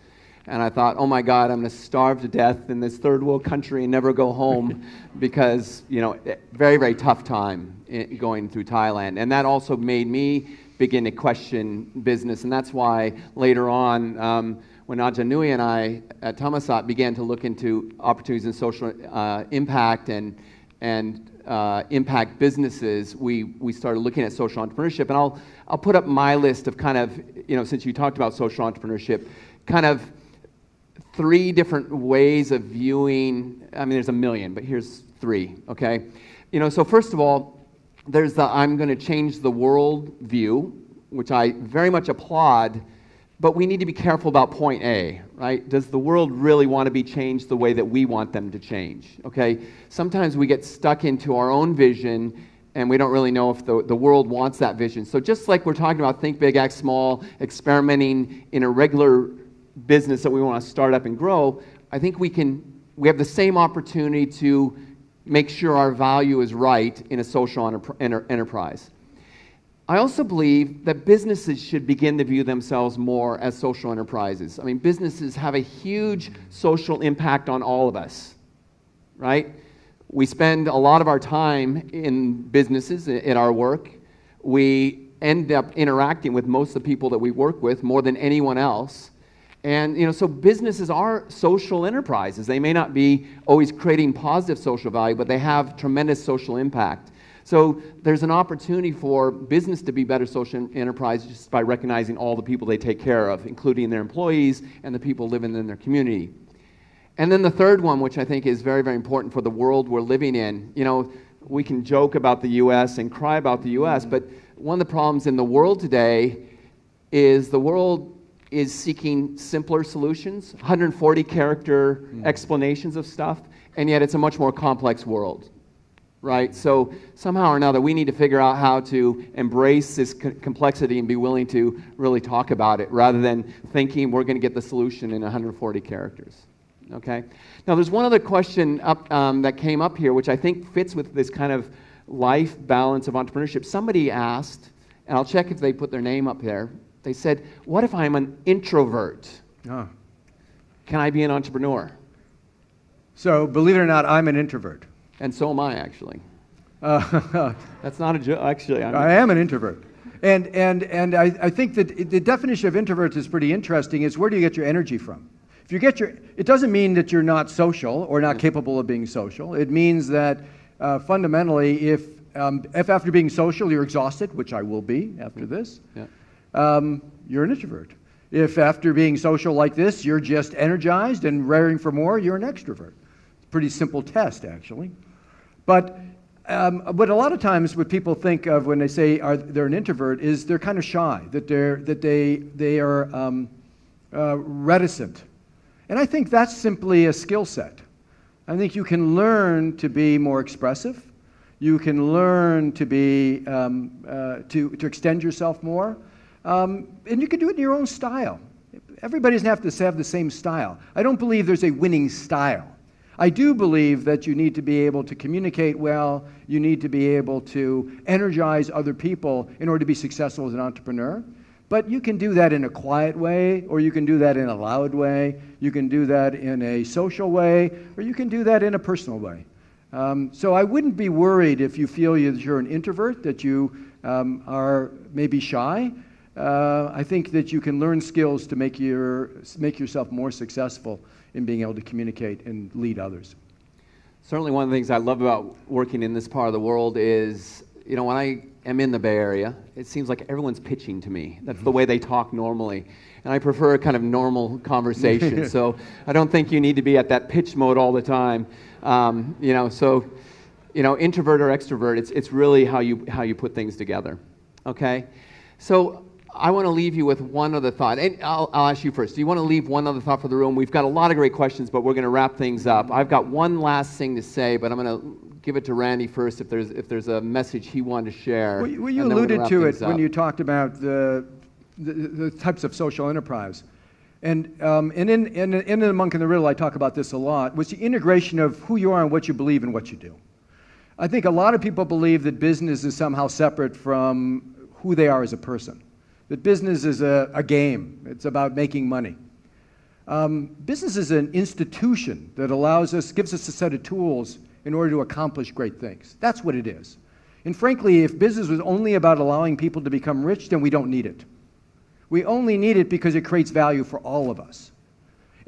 And I thought, oh my God, I'm going to starve to death in this third world country and never go home because, very, very tough time going through Thailand. And that also made me begin to question business. And that's why later on, when Ajahn Nui and I at Thammasat began to look into opportunities in social impact and impact businesses, we started looking at social entrepreneurship. And I'll put up my list of kind of, since you talked about social entrepreneurship, kind of 3 different ways of viewing. I mean, there's a million, but here's 3, okay? So first of all, there's the I'm going to change the world view, which I very much applaud, but we need to be careful about point A, right? Does the world really want to be changed the way that we want them to change, okay? Sometimes we get stuck into our own vision and we don't really know if the world wants that vision. So just like we're talking about think big, act small, experimenting in a regular business that we want to start up and grow, I think we have the same opportunity to make sure our value is right in a social enterprise. I also believe that businesses should begin to view themselves more as social enterprises. I mean, businesses have a huge social impact on all of us, right? We spend a lot of our time in businesses, in our work. We end up interacting with most of the people that we work with more than anyone else. And, so businesses are social enterprises. They may not be always creating positive social value, but they have tremendous social impact. So there's an opportunity for business to be better social enterprise just by recognizing all the people they take care of, including their employees and the people living in their community. And then the third one, which I think is very, very important for the world we're living in. We can joke about the U.S. and cry about the U.S., but one of the problems in the world today is the world is seeking simpler solutions, 140 character explanations of stuff, and yet it's a much more complex world, right? So somehow or another, we need to figure out how to embrace this complexity and be willing to really talk about it rather than thinking we're going to get the solution in 140 characters, okay? Now, there's one other question that came up here, which I think fits with this kind of life balance of entrepreneurship. Somebody asked, and I'll check if they put their name up there, they said, what if I'm an introvert? Oh. Can I be an entrepreneur? So, believe it or not, I'm an introvert. And so am I, actually. That's not a joke. Actually, I am an introvert. And I think that the definition of introvert is pretty interesting. Is where do you get your energy from? If you get it doesn't mean that you're not social or not capable of being social. It means that fundamentally, if after being social you're exhausted, which I will be after this, you're an introvert. If after being social like this, you're just energized and raring for more, you're an extrovert. It's a pretty simple test, actually. But what a lot of times what people think of when they say they're an introvert is they're kind of shy, that they are reticent. And I think that's simply a skill set. I think you can learn to be more expressive. You can learn to be to extend yourself more. And you can do it in your own style. Everybody doesn't have to have the same style. I don't believe there's a winning style. I do believe that you need to be able to communicate well. You need to be able to energize other people in order to be successful as an entrepreneur. But you can do that in a quiet way, or you can do that in a loud way. You can do that in a social way, or you can do that in a personal way. So I wouldn't be worried if you feel that you're an introvert, that you are maybe shy. I think that you can learn skills to make yourself more successful in being able to communicate and lead others. Certainly one of the things I love about working in this part of the world is you know, when I am in the Bay Area, it seems like everyone's pitching to me. That's the way they talk normally. And I prefer a kind of normal conversation. So I don't think you need to be at that pitch mode all the time. You know, so, you know, introvert or extrovert, it's really how you put things together. Okay? So I want to leave you with one other thought. And I'll ask you first. Do you want to leave one other thought for the room? We've got a lot of great questions, but we're going to wrap things up. I've got one last thing to say, but I'm going to give it to Randy first if there's a message he wanted to share. Well, you and then we're gonna alluded wrap to it things when up. you talked about the types of social enterprise. And in The Monk and the Riddle, I talk about this a lot, was the integration of who you are and what you believe and what you do. I think a lot of people believe that business is somehow separate from who they are as a person, that business is a game. It's about making money. Business is an institution that gives us a set of tools in order to accomplish great things. That's what it is. And frankly, if business was only about allowing people to become rich, then we don't need it. We only need it because it creates value for all of us.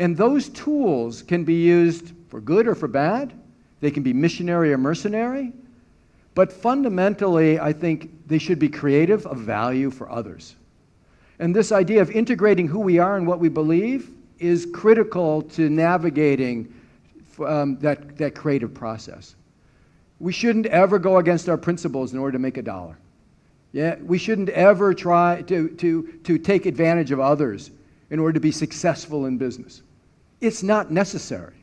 And those tools can be used for good or for bad. They can be missionary or mercenary. But fundamentally, I think they should be creative, of value for others. And this idea of integrating who we are and what we believe is critical to navigating that creative process. We shouldn't ever go against our principles in order to make a dollar. Yeah, we shouldn't ever try to take advantage of others in order to be successful in business. It's not necessary.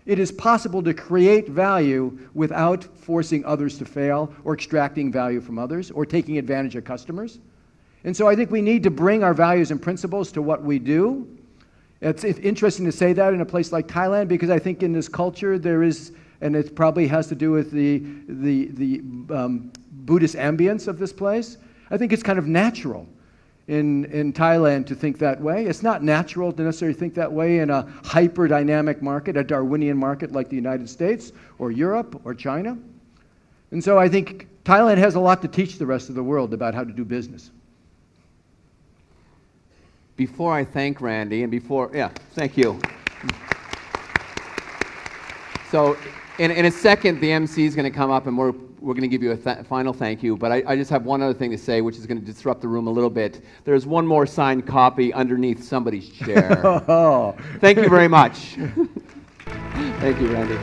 It is possible to create value without forcing others to fail or extracting value from others or taking advantage of customers. And so I think we need to bring our values and principles to what we do. It's interesting to say that in a place like Thailand, because I think in this culture there is, and it probably has to do with the Buddhist ambience of this place, I think it's kind of natural in Thailand to think that way. It's not natural to necessarily think that way in a hyper-dynamic market, a Darwinian market like the United States or Europe or China. And so I think Thailand has a lot to teach the rest of the world about how to do business. Before I thank Randy, and thank you. So in a second, the MC is going to come up and we're going to give you a final thank you, but I just have one other thing to say, which is going to disrupt the room a little bit. There's one more signed copy underneath somebody's chair. Oh. Thank you very much. Thank you, Randy.